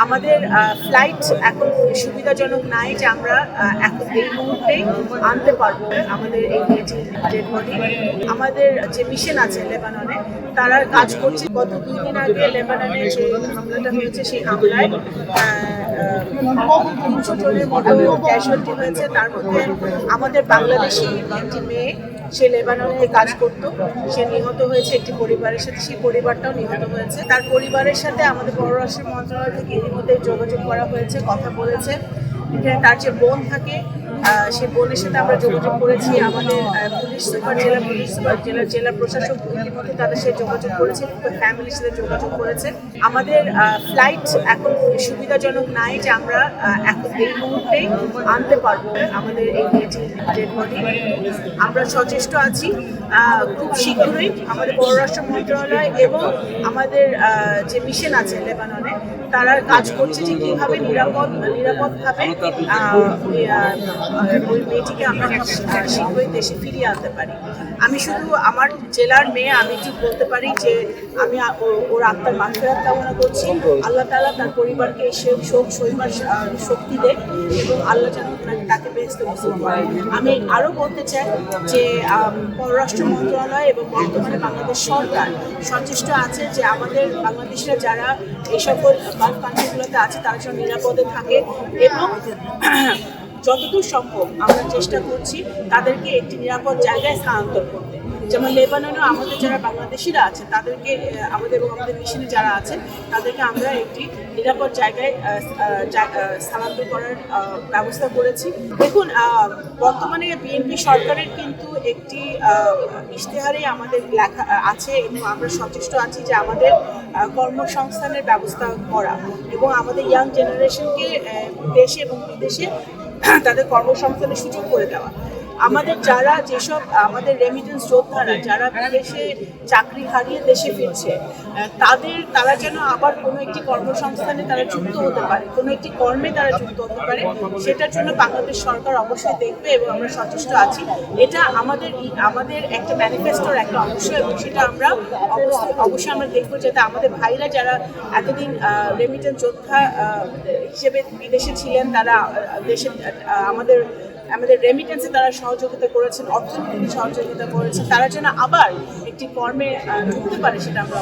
আমাদের ফ্লাইট এখন সুবিধাজনক নাই যে আমরা এখন এই মুহূর্তে আনতে পারবো আমাদের এই মেয়েটির ডেড বডি। আমাদের যে মিশন আছে লেবাননে, তারা কাজ করছে। গত 2 দিন আগে লেবাননে যে হামলাটা হয়েছে, সেই হামলায় 300 জনের মতো ক্যাজুয়ালিটি হয়েছে। তার মধ্যে আমাদের বাংলাদেশি একটি মেয়ে, সে লেবাননে কাজ করতো, সে নিহত হয়েছে একটি পরিবারের সাথে। সেই পরিবারটাও নিহত হয়েছে। তার পরিবারের সাথে আমাদের পররাষ্ট্র মন্ত্রণালয় থেকে ইতিমধ্যে যোগাযোগ করা হয়েছে, কথা বলেছে। এখানে তার যে বোন থাকে, সেই বোনের সাথে আমরা যোগাযোগ করেছি। আমাদের পুলিশ সুপার, জেলা পুলিশ সুপার, জেলা প্রশাসক ইতিমধ্যে তাদের সাথে যোগাযোগ করেছে, ফ্যামিলির সাথে যোগাযোগ করেছে। আমাদের ফ্লাইট এখন সুবিধাজনক নাই যে আমরা এখন এই মুহূর্তে আনতে পারবো আমাদের এই মেয়েটির ডেড বডি। আমরা সচেষ্ট আছি। খুব শীঘ্রই আমাদের পররাষ্ট্র মন্ত্রণালয় এবং আমাদের যে মিশন আছে লেবাননে, তারা কাজ করছে যে কীভাবে নিরাপদভাবে ওই মেয়েটিকে আমরা শীঘ্রই দেশে ফিরিয়ে আনতে পারি। আমি শুধু আমার জেলার মেয়ে, আমি একটু বলতে পারি যে আমি ওর আত্মার মাগফিরাত কামনা করছি। আল্লাহ তাআলা তার পরিবারকে শোক সইবার শক্তি দেয় এবং আল্লাহ যেন তাকে বেহেশতে নসিব করে। আমি আরও বলতে চাই যে পররাষ্ট্র মন্ত্রণালয় এবং বর্তমানে বাংলাদেশ সরকার সচেষ্ট আছে যে আমাদের বাংলাদেশিরা যারা এই সকল গালফ কান্ট্রিগুলোতে আছে, তারা যেন নিরাপদে থাকে এবং যতদূর সম্ভব আমরা চেষ্টা করছি তাদেরকে একটি নিরাপদ জায়গায় স্থানান্তর করতে। যেমন লেবাননেও আমাদের যারা বাংলাদেশিরা আছে, তাদেরকে আমাদের মিশনে যারা আছে, তাদেরকে আমরা একটি নিরাপদ জায়গায় স্থানান্তর করার ব্যবস্থা করেছি। দেখুন, বর্তমানে বিএনপি সরকারের কিন্তু একটি ইশতেহারে আমাদের লেখা আছে এবং আমরা সচেষ্ট আছি যে আমাদের কর্মসংস্থানের ব্যবস্থা করা এবং আমাদের ইয়াং জেনারেশনকে দেশে এবং বিদেশে তাদের কর্মসংস্থানের সুযোগ করে দেওয়া। আমাদের যারা যেসব আমাদের রেমিটেন্স যোদ্ধারা যারা বিদেশে চাকরি হারিয়ে দেশে ফিরছে, তারা যেন আবার কোনো একটি কর্মসংস্থানে তারা যুক্ত হতে পারে, কোনো একটি কর্মে তারা যুক্ত হতে পারে, সেটার জন্য বাংলাদেশ সরকার অবশ্যই দেখবে এবং আমরা সচেষ্ট আছি। এটা আমাদের একটা ম্যানিফেস্টোর একটা অংশ এবং সেটা আমরা অবশ্যই আমরা দেখবো, যাতে আমাদের ভাইরা যারা এতদিন রেমিটেন্স যোদ্ধা হিসেবে বিদেশে ছিলেন, তারা দেশে আমাদের রেমিটেন্সে তারা সহযোগিতা করেছেন, অর্থনৈতিক সহযোগিতা করেছেন, তারা যেন আবার একটি কর্মে ঢুকতে পারে, সেটা আমরা